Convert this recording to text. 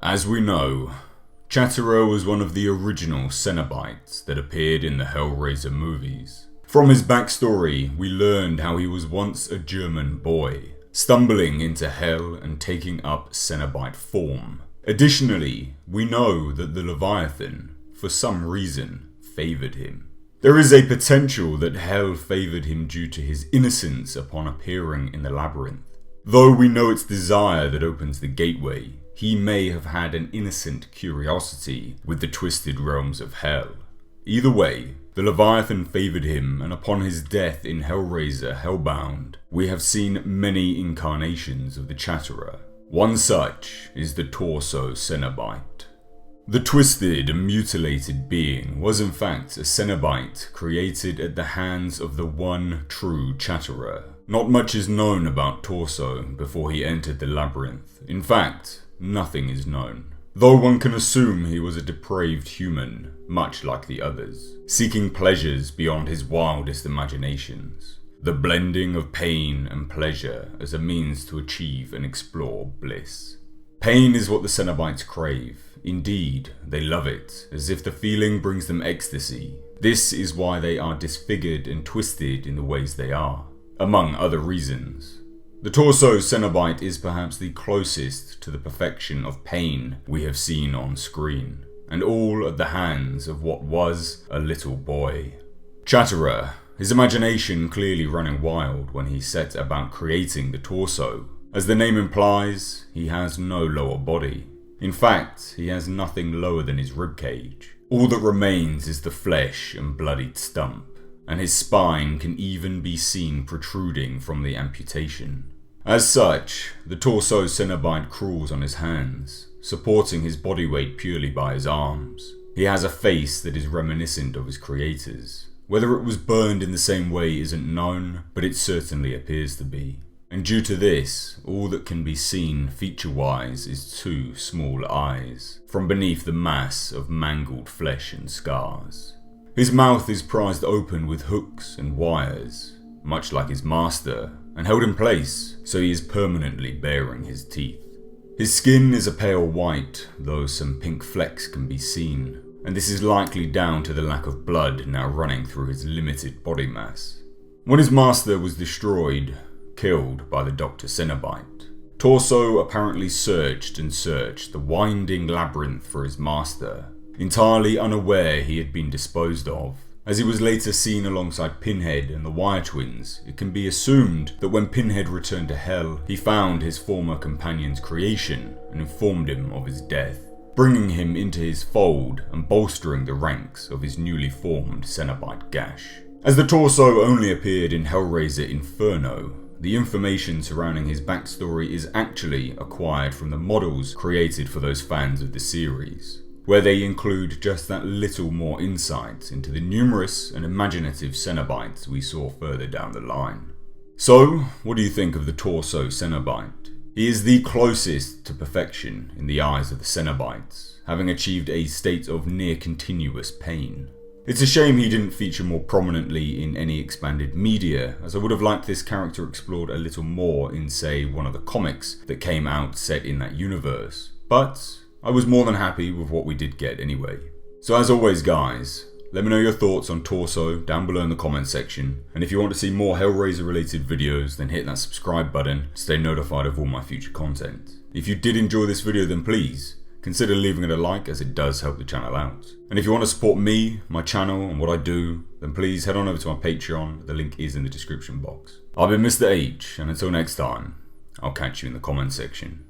As we know, Chatterer was one of the original Cenobites that appeared in the Hellraiser movies. From his backstory, we learned how he was once a German boy, stumbling into hell and taking up Cenobite form. Additionally, we know that the Leviathan, for some reason, favoured him. There is a potential that hell favoured him due to his innocence upon appearing in the labyrinth. Though we know it's desire that opens the gateway, he may have had an innocent curiosity with the twisted realms of hell. Either way, the Leviathan favoured him, and upon his death in Hellraiser Hellbound, we have seen many incarnations of the Chatterer. One such is the Torso Cenobite. The twisted and mutilated being was in fact a Cenobite created at the hands of the one true Chatterer. Not much is known about Torso before he entered the labyrinth. In fact, nothing is known. Though one can assume he was a depraved human, much like the others, seeking pleasures beyond his wildest imaginations. The blending of pain and pleasure as a means to achieve and explore bliss. Pain is what the Cenobites crave. Indeed, they love it, as if the feeling brings them ecstasy. This is why they are disfigured and twisted in the ways they are, among other reasons. The Torso Cenobite is perhaps the closest to the perfection of pain we have seen on screen, and all at the hands of what was a little boy. Chatterer, his imagination clearly running wild when he set about creating the torso. As the name implies, he has no lower body. In fact, he has nothing lower than his ribcage. All that remains is the flesh and bloodied stump, and his spine can even be seen protruding from the amputation. As such, the Torso Cenobite crawls on his hands, supporting his body weight purely by his arms. He has a face that is reminiscent of his creators. Whether it was burned in the same way isn't known, but it certainly appears to be. And due to this, all that can be seen feature-wise is two small eyes, from beneath the mass of mangled flesh and scars. His mouth is prized open with hooks and wires, much like his master, and held in place so he is permanently baring his teeth. His skin is a pale white, though some pink flecks can be seen, and this is likely down to the lack of blood now running through his limited body mass. When his master was destroyed, killed by the Dr. Cenobite, Torso apparently searched and searched the winding labyrinth for his master, entirely unaware he had been disposed of. As he was later seen alongside Pinhead and the Wire Twins, it can be assumed that when Pinhead returned to Hell, he found his former companion's creation and informed him of his death, bringing him into his fold and bolstering the ranks of his newly formed Cenobite gash. As the Torso only appeared in Hellraiser Inferno, the information surrounding his backstory is actually acquired from the models created for those fans of the series, where they include just that little more insight into the numerous and imaginative Cenobites we saw further down the line. So, what do you think of the Torso Cenobite? He is the closest to perfection in the eyes of the Cenobites, having achieved a state of near continuous pain. It's a shame he didn't feature more prominently in any expanded media, as I would have liked this character explored a little more in, say, one of the comics that came out set in that universe. But I was more than happy with what we did get anyway. So as always guys, let me know your thoughts on Torso down below in the comment section, and if you want to see more Hellraiser related videos, then hit that subscribe button to stay notified of all my future content. If you did enjoy this video, then please consider leaving it a like, as it does help the channel out. And if you want to support me, my channel and what I do, then please head on over to my Patreon, the link is in the description box. I've been Mr. H, and until next time, I'll catch you in the comment section.